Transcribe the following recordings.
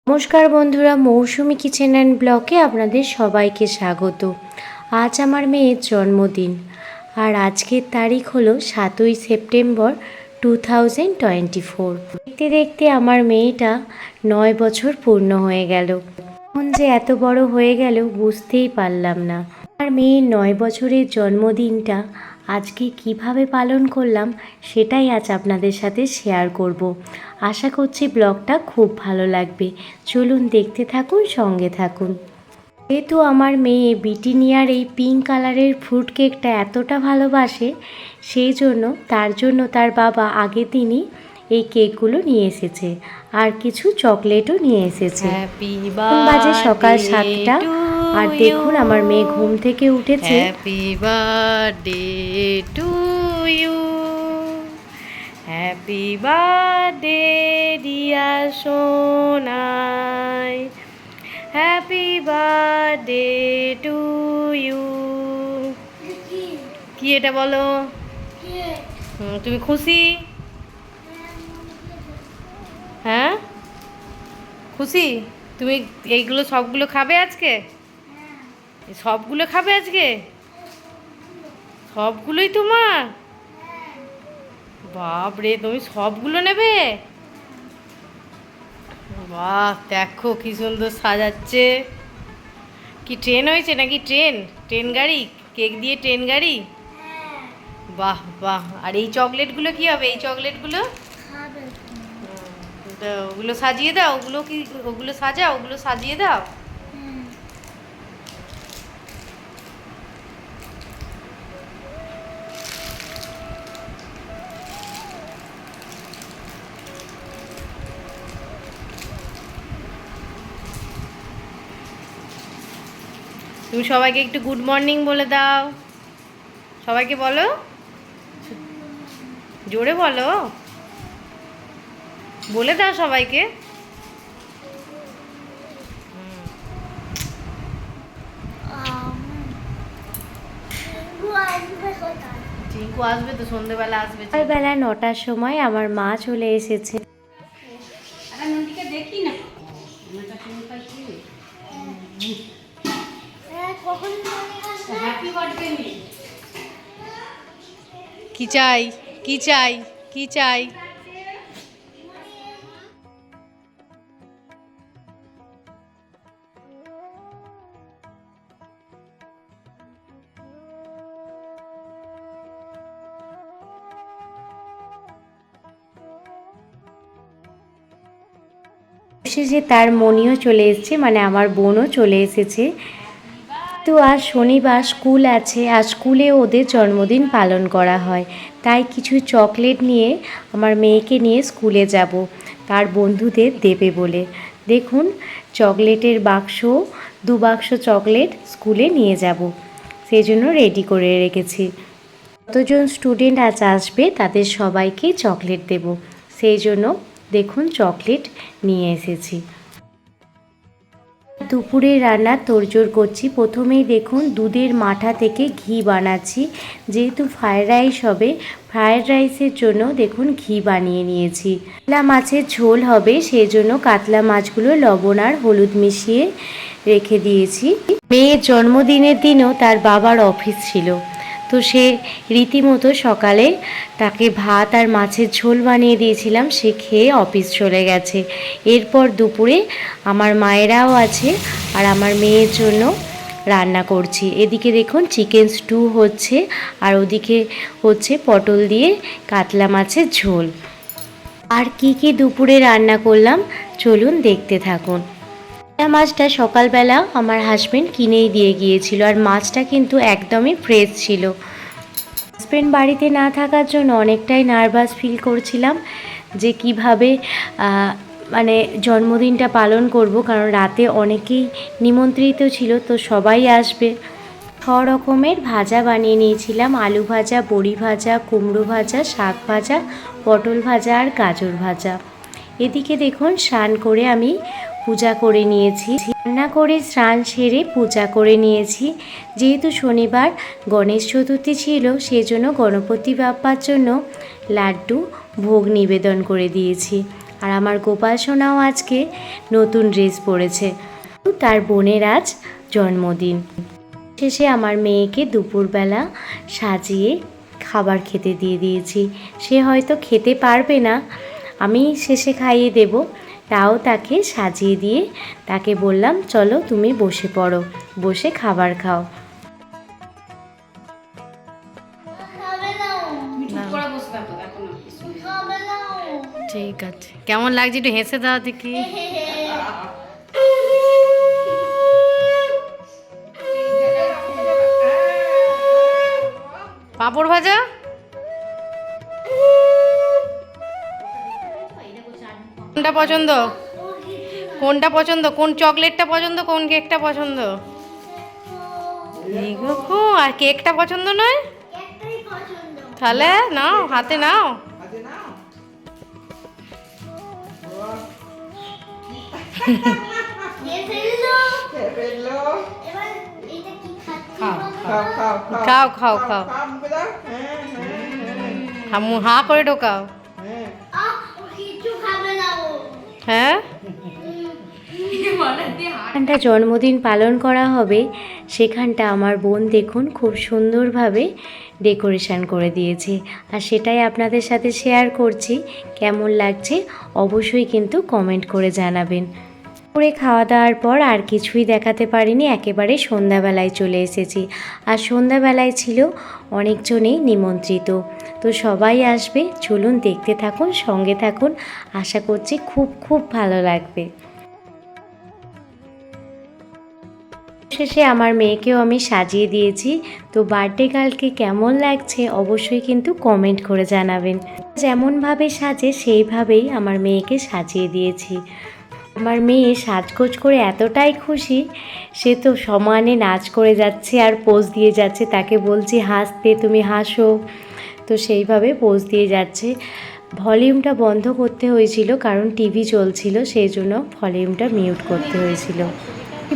নমস্কার বন্ধুরা, মৌসুমি kitchen and ব্লগে আপনাদের সবাইকে স্বাগত। আজ আমার মেয়ের জন্মদিন, আর আজকের তারিখ হলো 7ই সেপ্টেম্বর 2024। দেখতে দেখতে আমার মেয়েটা 9 বছর পূর্ণ হয়ে গেল। এখন যে এত বড় হয়ে গেল বুঝতেই পারলাম না। আমার মেয়ের 9 বছরের জন্মদিনটা আজকে কিভাবে পালন করলাম সেটাই আজ আপনাদের সাথে শেয়ার করব। আশা করছি ব্লগটা খুব ভালো লাগবে। চলুন দেখতে থাকুন, সঙ্গে থাকুন। যেহেতু আমার মেয়ে ব্রিটানিয়ার এই পিঙ্ক কালারের ফ্রুট কেকটা এতটা ভালোবাসে, সেই জন্য তার বাবা আগের দিনই এই কেকগুলো নিয়ে এসেছে, আর কিছু চকলেটও নিয়ে এসেছে। বাজে সকাল 7টা, আর দেখুন আমার মেয়ে ঘুম থেকে উঠেছে। Happy birthday to you, happy birthday dear Sonai, happy birthday to you. কি এটা বলো? তুমি খুশি? হ্যাঁ খুশি? তুমি এইগুলো সবগুলো খাবে আজকে? সবগুলো খাবে আজকে? সবগুলোই তোমার? বাপরে, তুমি সবগুলো নেবে? বাহ, দেখো কি সুন্দর সাজাচ্ছে। কি ট্রেন হয়েছে নাকি? ট্রেন গাড়ি, কেক দিয়ে ট্রেন গাড়ি। বাহ বাহ। আর এই চকলেটগুলো কি হবে? এই চকলেটগুলো ওগুলো সাজিয়ে দাও। ওগুলো সাজাও, ওগুলো সাজিয়ে দাও। তুমি সবাইকে একটু গুড মর্নিং বলে দাও। সবাইকে বলো, জোরে বলো, বলে দাও সবাইকে। টিঙ্কু আসবে তো, সন্ধ্যেবেলা আসবে। সকালবেলা 9টার সময় আমার মা চলে এসেছে। কি চাই, কি চাই, কি চাই? শেষে তার মনিও চলে এসেছে, মানে আমার বোনও চলে এসেছে। তো আজ শনিবার, স্কুল আছে, আর স্কুলে ওদের জন্মদিন পালন করা হয়, তাই কিছু চকলেট নিয়ে আমার মেয়েকে নিয়ে স্কুলে যাব তার বন্ধুদের দেবে বলে। দেখুন, চকলেটের বাক্স, 2 বাক্স চকলেট স্কুলে নিয়ে যাব, সেই জন্য রেডি করে রেখেছি। কতজন স্টুডেন্ট আজ আসবে তাদের সবাইকে চকলেট দেব, সেই জন্য দেখুন চকলেট নিয়ে এসেছি। দুপুরে রান্নার তোড়জোড় করছি। প্রথমেই দেখুন দুধের মাঠা থেকে ঘি বানাচ্ছি। যেহেতু ফ্রায়েড রাইস হবে, ফ্রায়েড রাইসের জন্য দেখুন ঘি বানিয়ে নিয়েছি। কাতলা মাছের ঝোল হবে, সেই জন্য কাতলা মাছগুলো লবণ আর হলুদ মিশিয়ে রেখে দিয়েছি। মেয়ের জন্মদিনের দিনও তার বাবার অফিস ছিল, তো সে রীতিমতো সকালে তাকে ভাত আর মাছের ঝোল বানিয়ে দিয়েছিলাম, সে খেয়ে অফিস চলে গেছে। এরপর দুপুরে আমার মায়েরাও আছে, আর আমার মেয়ের জন্য রান্না করছি। এদিকে দেখুন চিকেন স্টু হচ্ছে, আর ওদিকে হচ্ছে পটল দিয়ে কাতলা মাছের ঝোল। আর কি কি দুপুরে রান্না করলাম চলুন দেখতে থাকুন। মাছটা সকালবেলা আমার হাজব্যান্ড কিনেই দিয়ে গিয়েছিল, আর মাছটা কিন্তু একদমই ফ্রেশ ছিল। হাজব্যান্ড বাড়িতে না থাকার জন্য অনেকটাই নার্ভাস ফিল করছিলাম যে কিভাবে মানে জন্মদিনটা পালন করব, কারণ রাতে অনেকেই নিমন্ত্রিত ছিল, তো সবাই আসবে। 6 রকমের ভাজা বানিয়ে নিয়েছিলাম: আলু ভাজা, বড়ি ভাজা, কুমড়ো ভাজা, শাক ভাজা, পটল ভাজা আর গাজর ভাজা। এদিকে দেখুন স্নান করে আমি পূজা করে নিয়েছি। রান্না করে স্নান সেরে পূজা করে নিয়েছি। যেহেতু শনিবার গণেশ চতুর্থী ছিল, সেজন্য গণপতি বাপ্পার জন্য লাড্ডু ভোগ নিবেদন করে দিয়েছি। আর আমার গোপাল সোনাও আজকে নতুন ড্রেস পরেছে। তার বোনের আজ জন্মদিন। শেষে আমার মেয়েকে দুপুরবেলা সাজিয়ে খাবার খেতে দিয়ে দিয়েছি। সে হয়তো খেতে পারবে না, আমি শেষে খাইয়ে দেব, তাও তাকে সাজিয়ে দিয়ে তাকে বললাম চলো তুমি বসে পড়ো, বসে খাবার খাও। ঠিক আছে, কেমন লাগছে একটু হেসে দাও দেখি। পাঁপড় ভাজা কোনটা পছন্দ, কোনটা পছন্দ, কোন চকলেটটা পছন্দ, কোন কেকটা পছন্দ? আর কেকটা পছন্দ নয়? তাহলে নাও, হাতে নাও। খাও খাও খাও, হা করে ঢোকাও। হ্যাঁ, যেখানটা জন্মদিন পালন করা হবে সেখানটা আমার বোন দেখুন খুব সুন্দরভাবে ডেকোরেশন করে দিয়েছে, আর সেটাই আপনাদের সাথে শেয়ার করছি। কেমন লাগছে অবশ্যই কিন্তু কমেন্ট করে জানাবেন। করে খাওয়া দাওয়ার পর আর কিছুই দেখাতে পারিনি, একেবারে সন্ধ্যাবেলায় চলে এসেছি। আর সন্ধ্যাবেলায় ছিল অনেকজনেই নিমন্ত্রিত, তো সবাই আসবে। চলুন দেখতে থাকুন, সঙ্গে থাকুন, আশা করছি খুব খুব ভালো লাগবে। শেষে আমার মেয়েকেও আমি সাজিয়ে দিয়েছি। তো বার্থডে গার্লকে কেমন লাগছে অবশ্যই কিন্তু কমেন্ট করে জানাবেন। যেমনভাবে সাজে সেইভাবেই আমার মেয়েকে সাজিয়ে দিয়েছি। আমার মেয়ে সাজগোজ করে এতটাই খুশি, সে তো সমানে নাচ করে যাচ্ছে আর পোজ দিয়ে যাচ্ছে। তাকে বলছি হাসতে, তুমি হাসো, তো সেইভাবে পোজ দিয়ে যাচ্ছে। ভলিউমটা বন্ধ করতে হয়েছিল কারণ টিভি চলছিল, সেই জন্য ভলিউমটা মিউট করতে হয়েছিল।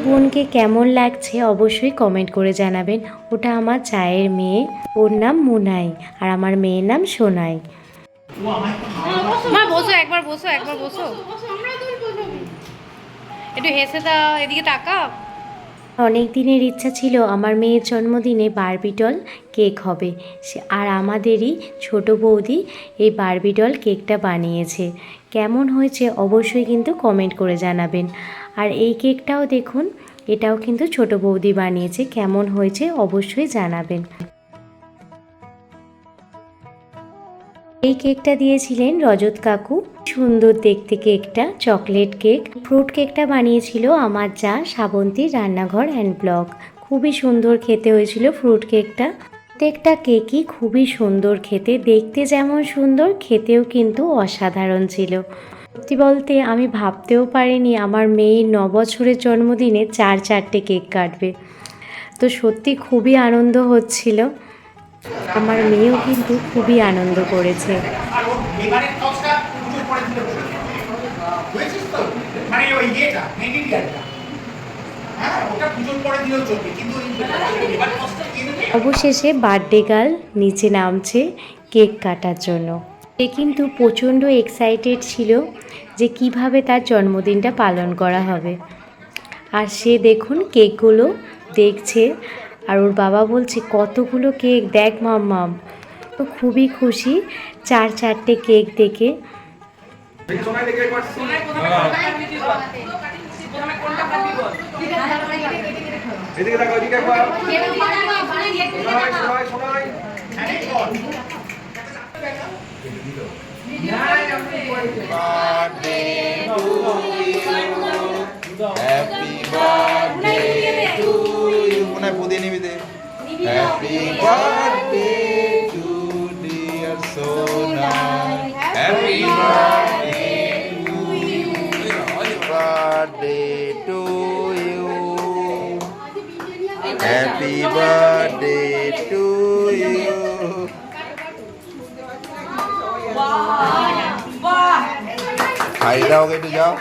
বোনকে কেমন লাগছে অবশ্যই কমেন্ট করে জানাবেন। ওটা আমার চায়ের মেয়ে, ওর নাম মুনাই আর আমার মেয়ের নাম সোনাই। মা বসো, একবার বসো, একবার বসো, একটু হেসে দাও, এদিকে তাকাও। অনেক দিনের ইচ্ছা ছিল আমার মেয়ের জন্মদিনে বারবিডল কেক হবে, আর আমাদেরই ছোট বৌদি এই বারবিডল কেকটা বানিয়েছে। কেমন হয়েছে অবশ্যই কিন্তু কমেন্ট করে জানাবেন। আর এই কেকটাও দেখুন, এটাও কিন্তু ছোট বৌদি বানিয়েছে। কেমন হয়েছে অবশ্যই জানাবেন। এই কেকটা দিয়েছিলেন রজত কাকু, সুন্দর দেখতে কেকটা, চকলেট কেক। ফ্রুট কেকটা বানিয়েছিল আমার যা শ্রাবন্তী রান্নাঘর অ্যান্ড ব্লগ। খুবই সুন্দর খেতে হয়েছিল ফ্রুট কেকটা। প্রত্যেকটা কেকই খুবই সুন্দর খেতে, দেখতে যেমন সুন্দর খেতেও কিন্তু অসাধারণ ছিল। সত্যি বলতে আমি ভাবতেও পারিনি আমার মেয়ের 9 বছরের জন্মদিনে 4-4টে কেক কাটবে। তো সত্যি খুবই আনন্দ হচ্ছিল। আমার মেয়েও কিন্তু খুবই আনন্দ করেছে। অবশেষে বার্থডে গার্ল নিচে নামছে কেক কাটার জন্য। সে কিন্তু প্রচণ্ড এক্সাইটেড ছিল যে কিভাবে তার জন্মদিনটা পালন করা হবে। আর সে দেখুন কেকগুলো দেখছে, আর ওর বাবা বলছে কতগুলো কেক দেখ মাম্মাম। তো খুবই খুশি 4-4টে কেক দেখে। Happy birthday to you. Muna pudi nibi de. Happy birthday to dear Sona. Happy birthday to you. Happy birthday to you. Happy birthday to you. खाई जाओगे तो जाओ।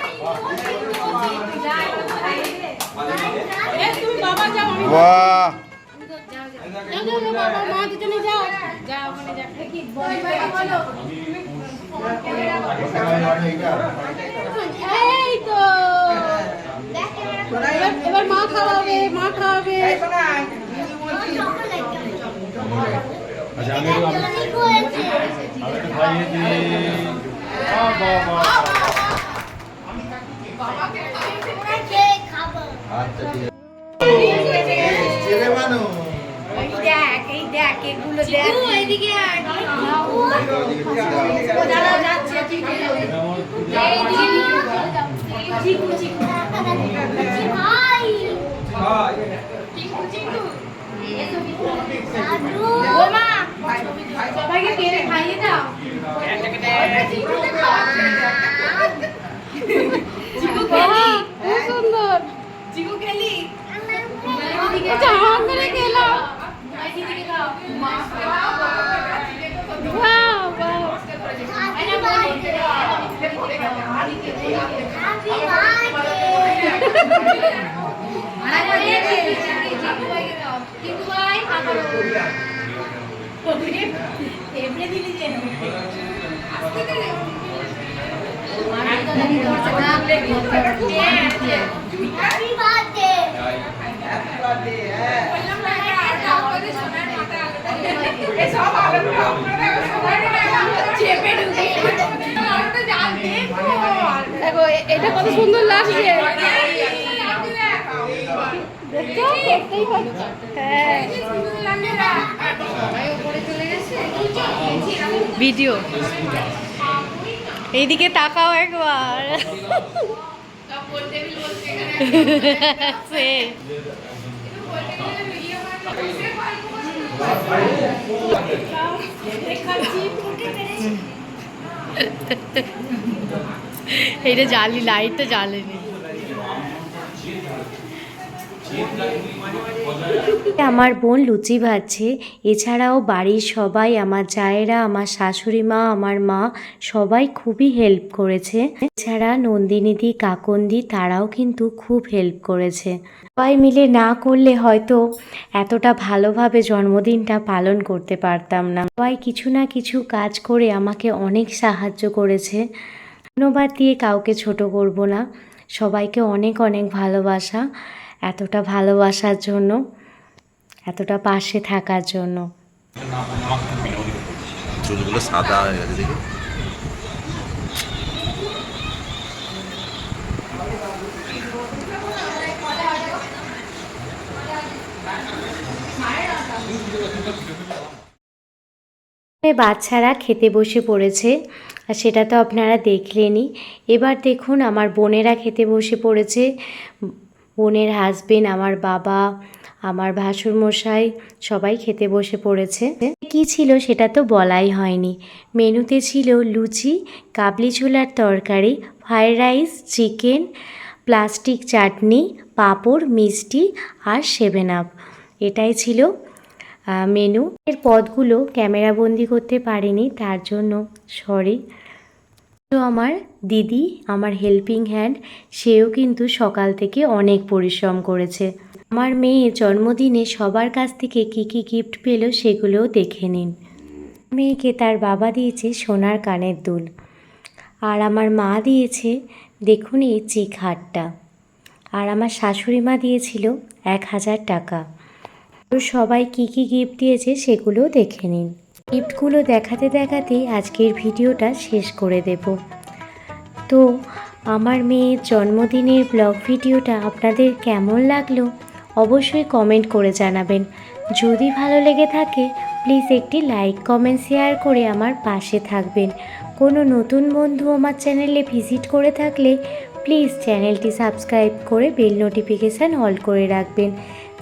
वाह এই তো এবার মা খাওয়াবে, মা খাওয়াবে। আচ্ছা আমি একটু খাইয়ে দিই। আচ্ছা ঠিক আছে ছেলে মানুষ এই দেখ এগুলো দেখ এইদিকে সবাইকে পেরে খাইয়ে দাও। খুব সুন্দর। চিকু খেলি হাত ধরে খেলাম। Wow, wow. দেখো এটা কত সুন্দর লাগছে। দেখছো? দেখতেই পাচ্ছ। হ্যাঁ। ভিডিও এইদিকে তাকাও একবার। সেই এইটা জ্বালি লাইটটা জ্বালেনি। আমার বোন লুচি ভাজছে, এছাড়াও বাড়ির সবাই, আমার জায়েরা, আমার শাশুড়ি মা, আমার মা সবাই খুবই হেল্প করেছে। এছাড়া নন্দিনীদি, কাকনদি তারাও কিন্তু খুব হেল্প করেছে। সবাই মিলে না করলে হয়তো এতটা ভালোভাবে জন্মদিনটা পালন করতে পারতাম না। সবাই কিছু না কিছু কাজ করে আমাকে অনেক সাহায্য করেছে। ধন্যবাদ দিয়ে কাউকে ছোট করব না। সবাইকে অনেক অনেক ভালোবাসা, এতটা ভালোবাসার জন্য, এতটা পাশে থাকার জন্য। চুলগুলো সাদা হয়ে গেছে দেখি। বাচ্চারা খেতে বসে পড়েছে, আর সেটা তো আপনারা দেখলেনই। এবার দেখুন আমার বোনেরা খেতে বসে পড়েছে। বোনের হাজবেন্ড, আমার বাবা, আমার ভাসুরমশাই সবাই খেতে বসে পড়েছে। কি ছিল সেটা তো বলাই হয়নি। মেনুতে ছিল লুচি, কাবলি ছোলার তরকারি, ফ্রাইড রাইস, চিকেন, প্লাস্টিক চাটনি, পাঁপড়, মিষ্টি আর 7 আপ। এটাই ছিল মেনু। এর পদগুলো ক্যামেরাবন্দি করতে পারিনি, তার জন্য সরি। তো আমার দিদি, আমার হেল্পিং হ্যান্ড, সেও কিন্তু সকাল থেকে অনেক পরিশ্রম করেছে। আমার মেয়ে জন্মদিনে সবার কাছ থেকে কী কী গিফট পেল সেগুলোও দেখে নিন। মেয়েকে তার বাবা দিয়েছে সোনার কানের দুল, আর আমার মা দিয়েছে দেখুন এই চিক হারটা, আর আমার শাশুড়ি মা দিয়েছিল 1000 টাকা। তো সবাই কী কী গিফট দিয়েছে সেগুলোও দেখে নিন। গিফটগুলো দেখাতে দেখাতেই আজকের ভিডিওটা শেষ করে দেব। তো আমার মেয়ের জন্মদিনের ব্লগ ভিডিওটা আপনাদের কেমন লাগলো অবশ্যই কমেন্ট করে জানাবেন। যদি ভালো লেগে থাকে প্লিজ একটি লাইক, কমেন্ট, শেয়ার করে আমার পাশে থাকবেন। কোনো নতুন বন্ধু আমার চ্যানেলে ভিজিট করে থাকলে প্লিজ চ্যানেলটি সাবস্ক্রাইব করে বেল নোটিফিকেশান অল করে রাখবেন,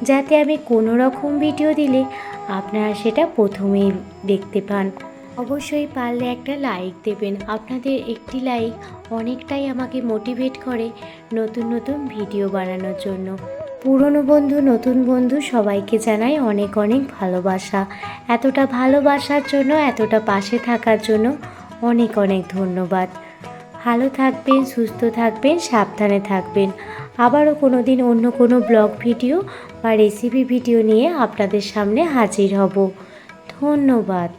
যাতে আমি কোনো রকম ভিডিও দিলে আপনারা সেটা প্রথমেই দেখতে পান। অবশ্যই পারলে একটা লাইক দেবেন। আপনাদের একটি লাইক অনেকটাই আমাকে মোটিভেট করে নতুন নতুন ভিডিও বানানোর জন্য। পুরনো বন্ধু, নতুন বন্ধু সবাইকে জানাই অনেক অনেক ভালোবাসা। এতটা ভালোবাসার জন্য, এতটা পাশে থাকার জন্য অনেক অনেক ধন্যবাদ। ভালো থাকবেন, সুস্থ থাকবেন, সাবধানে থাকবেন। আবারও কোনো দিন অন্য কোনো ব্লগ ভিডিও বা রেসিপি ভিডিও নিয়ে আপনাদের সামনে হাজির হব। ধন্যবাদ।